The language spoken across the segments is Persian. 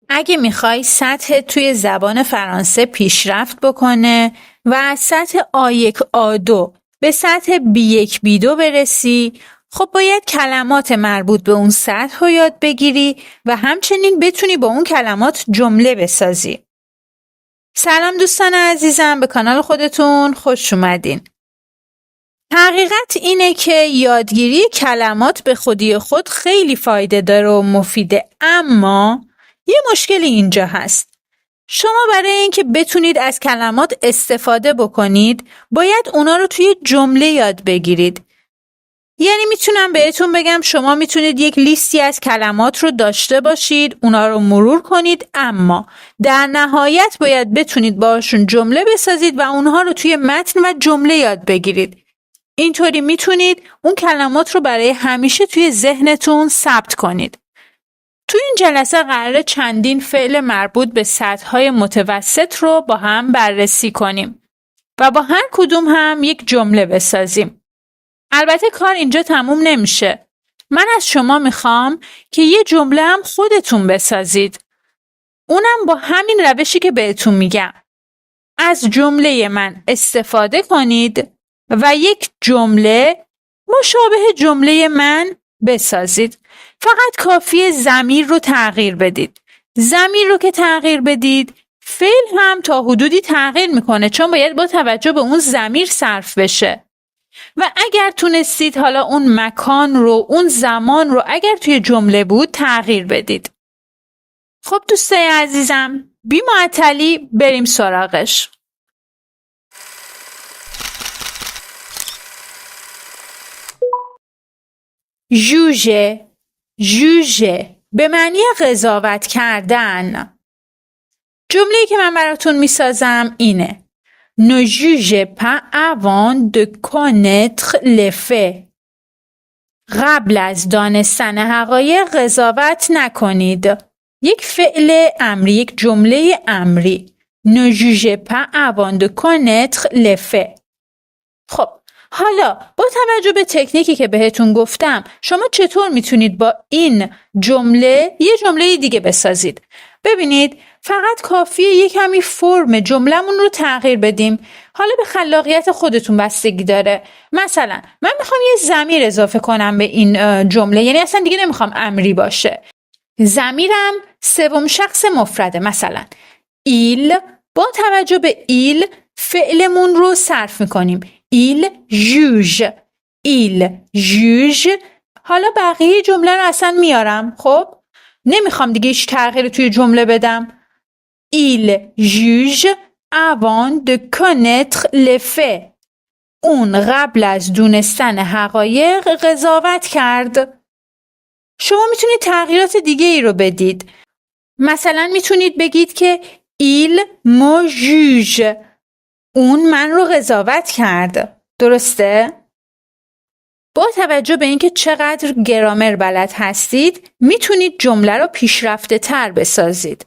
اگه میخوای سطح توی زبان فرانسه پیشرفت بکنه و از سطح A1 A2 به سطح B1 B2 برسی، خب باید کلمات مربوط به اون سطح رو یاد بگیری و همچنین بتونی با اون کلمات جمله بسازی. سلام دوستان عزیزم، به کانال خودتون خوش اومدین. حقیقت اینه که یادگیری کلمات به خودی خود خیلی فایده داره و مفیده، اما یه مشکلی اینجا هست. شما برای اینکه بتونید از کلمات استفاده بکنید، باید اونا رو توی جمله یاد بگیرید. یعنی میتونم بهتون بگم شما میتونید یک لیستی از کلمات رو داشته باشید، اونا رو مرور کنید، اما در نهایت باید بتونید باشون جمله بسازید و اونها رو توی متن و جمله یاد بگیرید. اینطوری میتونید اون کلمات رو برای همیشه توی ذهنتون ثبت کنید. توی این جلسه قراره چندین فعل مربوط به سطح‌های متوسط رو با هم بررسی کنیم و با هر کدوم هم یک جمله بسازیم. البته کار اینجا تموم نمیشه. من از شما میخوام که یه جمله هم خودتون بسازید. اونم با همین روشی که بهتون میگم. از جمله من استفاده کنید و یک جمله مشابه جمله من بسازید. فقط کافیه ضمیر رو تغییر بدید. ضمیر رو که تغییر بدید، فعل هم تا حدودی تغییر میکنه، چون باید با توجه به اون ضمیر صرف بشه. و اگر تونستید حالا اون مکان رو، اون زمان رو اگر توی جمله بود تغییر بدید. خب دوستای عزیزم، بی معطلی بریم سراغش. جوژه، جوژه به معنی قضاوت کردن. جمله‌ای که من براتون میسازم اینه: Ne jugez pas avant de connaître les faits. قبل از دانستن حقایق قضاوت نکنید. یک فعل امری، یک جمله امری. Ne jugez pas avant de connaître les faits. خب حالا با توجه به تکنیکی که بهتون گفتم، شما چطور میتونید با این جمله یه جمله دیگه بسازید؟ ببینید، فقط کافیه یک کمی فرم جملمون رو تغییر بدیم. حالا به خلاقیت خودتون بستگی داره. مثلا من میخوام یه ضمیر اضافه کنم به این جمله، یعنی اصلا دیگه نمیخوام امری باشه. ضمیرم سوم شخص مفرده. مثلا ایل، با توجه به ایل فعلمون رو صرف میکنیم. ایل جوژ، ایل جوژ. حالا بقیه جمله رو اصلا میارم. خب نمیخوام دیگه هیچ تغییری توی جمله بدم. Il juge avant de connaître les faits. اون قبل از دونستن حقایق قضاوت کرد. شما میتونید تغییرات دیگه ای رو بدید. مثلا میتونید بگید که il me juge. اون من رو قضاوت کرد. درسته؟ با توجه به اینکه چقدر گرامر بلد هستید، میتونید جمله رو پیشرفته تر بسازید.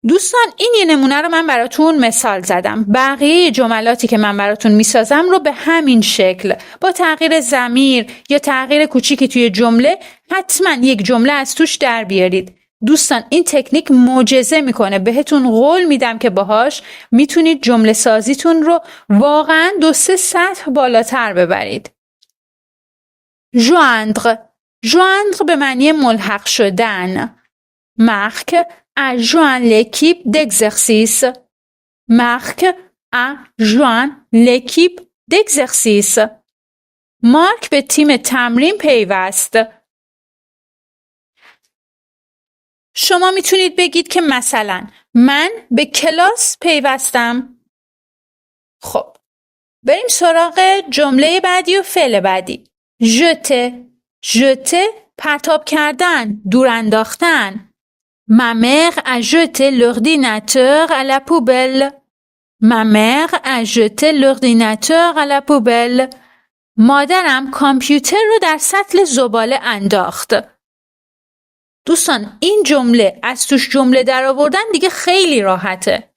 دوستان، این یه نمونه رو من براتون مثال زدم. بقیه جملاتی که من براتون میسازم رو به همین شکل با تغییر ضمیر یا تغییر کوچیکی توی جمله حتما یک جمله از توش در بیارید. دوستان، این تکنیک معجزه میکنه. بهتون قول میدم که باهاش میتونید جمله سازیتون رو واقعا 2-3 سطح بالاتر ببرید. joindre، joindre به معنی ملحق شدن. Marc a joint l'équipe d'exercice. Marc a joint l'équipe d'exercice. مارک به تیم تمرین پیوست. شما میتونید بگید که مثلا من به کلاس پیوستم. خب بریم سراغ جمله بعدی و فعل بعدی. jeter، jeter پرتاب کردن، دور انداختن. Ma mère a jeté l'ordinateur à la poubelle. Ma mère a jeté l'ordinateur à la poubelle. مادرم کامپیوتر رو در سطل زباله انداخت. دوستان، این جمله از توش جمله در آوردن دیگه خیلی راحته.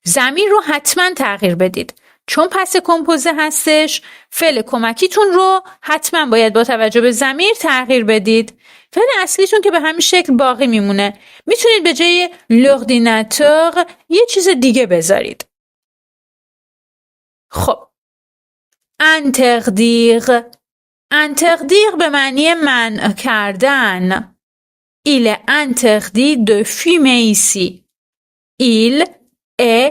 ضمیر رو حتما تغییر بدید. چون پس کمپوزه هستش، فعل کمکیتون رو حتما باید با توجه به ضمیر تغییر بدید. فعل اصلیتون که به همین شکل باقی میمونه. میتونید به جای l'ordinateur یه چیز دیگه بذارید. خب interdire به معنی منع کردن. Il est interdit de fumer ici. Il est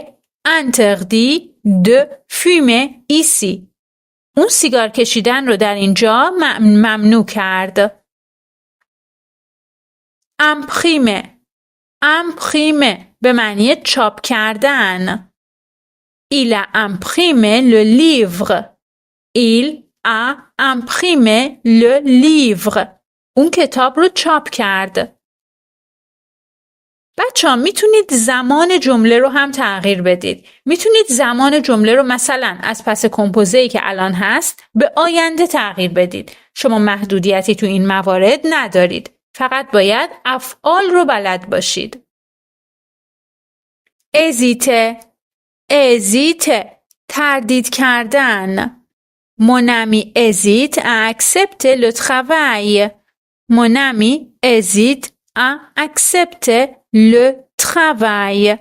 interdit de fumer ici. اون سیگار کشیدن رو در اینجا ممنوع کرد. imprimer به معنی چاپ کردن. Il a imprimé le livre. Il a imprimé le livre. اون کتاب رو چاپ کرد. بچه‌ها میتونید زمان جمله رو هم تغییر بدید. میتونید زمان جمله رو مثلا از پس کمپوزه‌ای که الان هست به آینده تغییر بدید. شما محدودیتی تو این موارد ندارید. فقط باید افعال رو بلد باشید. hésiter تردید کردن. Mon ami hésite à accepter le travail. Mon ami hésite à accepter le travail.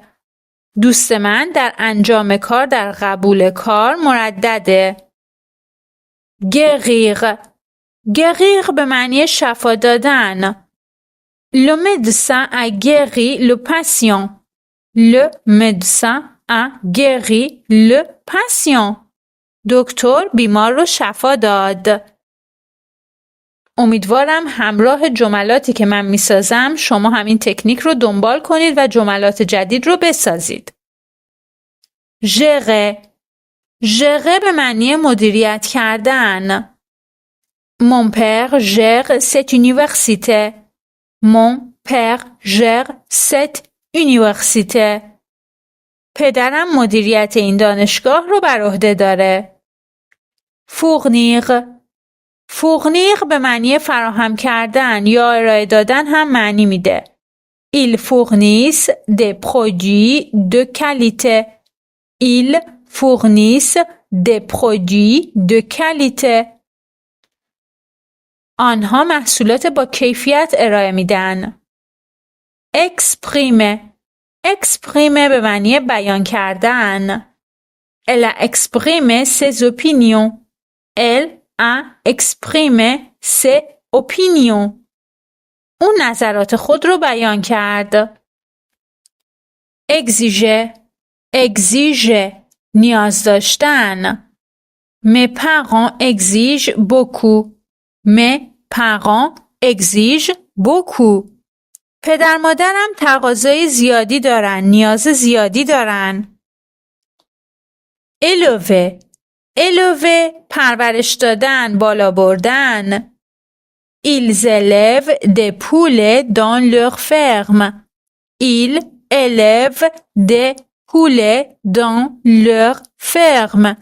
دوست من در انجام کار، در قبول کار مردده. guérir به معنی شفا دادن. Le médecin a guéri le patient. Le médecin a guéri le patient. دکتر بیمار رو شفا داد. امیدوارم همراه جملاتی که من میسازم شما همین تکنیک رو دنبال کنید و جملات جدید رو بسازید. gérer به معنی مدیریت کردن. Mon père gère cette université. Mon père gère cette université. پدرم مدیریت این دانشگاه رو بر عهده داره. fournir به معنی فراهم کردن یا ارائه دادن هم معنی میده. Ils fournissent des produits de qualité. Ils fournissent des produits de qualité. آنها محصولات با کیفیت ارائه میدن. exprimer به معنی بیان کردن. Elle a exprimé ses opinions. Elle a exprimé ses opinions. اون نظرات خود رو بیان کرد. exiger نیاز داشتن. Mes parents exigent beaucoup. Mes parents exigent beaucoup. پدر مادرم تقاضای زیادی دارن، نیاز زیادی دارن. élever پرورش دادن، بالا بردن. Ils élèvent des poulets dans leur ferme. Ils élèvent des poulets dans leur ferme.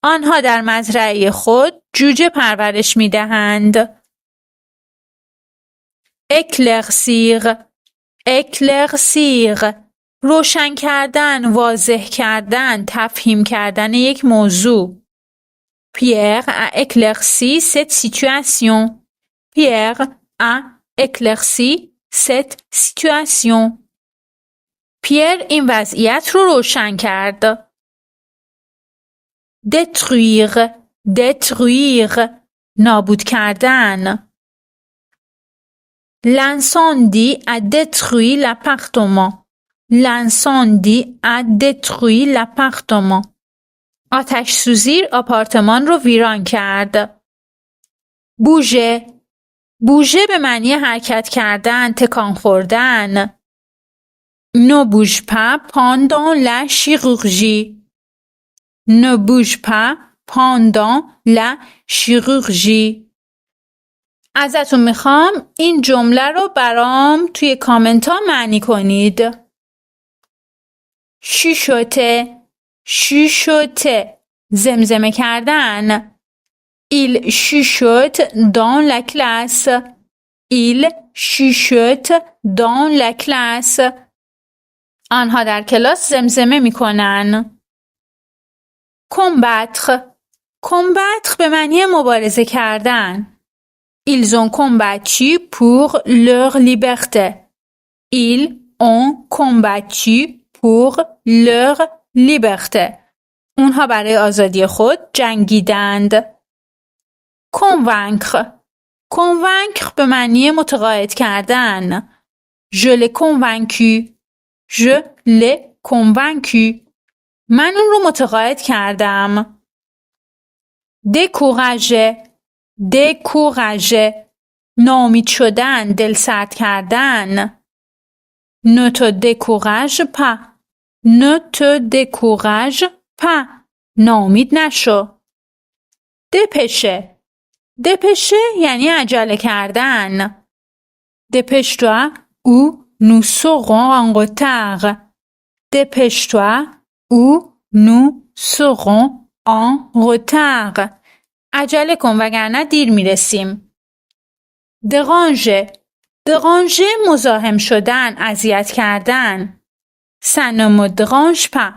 آنها در مزرعه خود جوجه پرورش می‌دهند. éclaircir روشن کردن، واضح کردن، تفهیم کردن یک موضوع. Pierre a éclairci cette situation. Pierre a éclairci cette situation. پیر این وضعیت رو روشن کرد. détruire نابود کردن. L'incendie a détruit l'appartement. L'incendie a détruit l'appartement. آتش سوزی آپارتمان رو ویران کرد. bouger به معنی حرکت کردن، تکان خوردن. Ne bouge pas pendant la chirurgie. Ne bouge pas pendant la chirurgie. ازتون میخوام این جمله رو برام توی کامنت ها معنی کنید. chuchoter زمزمه کردن. Il chuchote dans la classe. Il chuchote dans la classe. آنها در کلاس زمزمه میکنن. combattre. combattre به معنی مبارزه کردن. Ils ont combattu pour leur liberté. Ils ont combattu pour leur liberté. اونها برای آزادی خود جنگیدند. convaincre. convaincre به معنی متقاعد کردن. Je l'ai convaincu. Je l'ai convaincu. من اون رو متقاعد کردم. décourager. décourager. ناامید شدن، دلسرد کردن. ne te décourage pas. ne te décourage pas. ناامید نشو. dépêcher. dépêcher یعنی عجله کردن. dépêche-toi ou nous serons en retard. dépêche-toi ou nous serons en retard. عجله کن وگرنه دیر میرسیم. déranger. déranger مزاحم شدن، اذیت کردن. ça ne me dérange pas.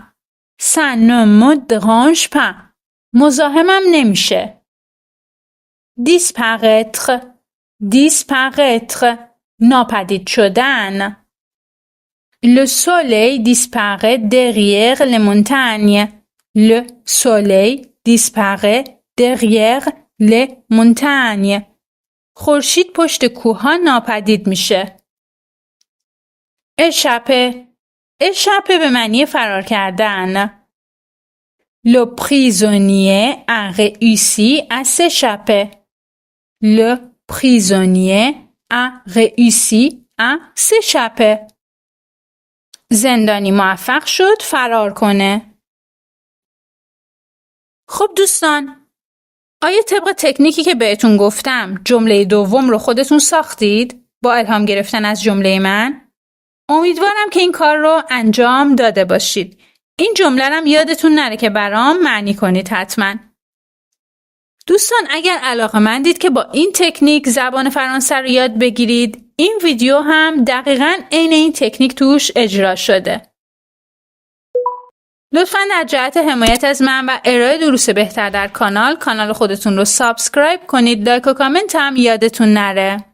ça ne me dérange pas. مزاحمم نمیشه. disparaître. disparaître ناپدید شدن. Le soleil disparaît derrière les montagnes. Le soleil disparaît derrière les montagnes. خورشید پشت کوه‌ها ناپدید میشه. échapper. échapper به معنی فرار کردن. Le prisonnier a réussi à s'échapper. Le prisonnier a réussi à s'échapper. زندانی موفق شد فرار کنه. خب دوستان، آیا طبق تکنیکی که بهتون گفتم جمله دوم رو خودتون ساختید با الهام گرفتن از جمله من؟ امیدوارم که این کار رو انجام داده باشید. این جمله رو یادتون نره که برام معنی کنید حتما. دوستان اگر علاقه‌مندید که با این تکنیک زبان فرانسه رو یاد بگیرید، این ویدیو هم دقیقاً عین این تکنیک توش اجرا شده. لطفاً در جهت حمایت از من و ارائه دروس بهتر در کانال خودتون رو سابسکرایب کنید. لایک و کامنت هم یادتون نره.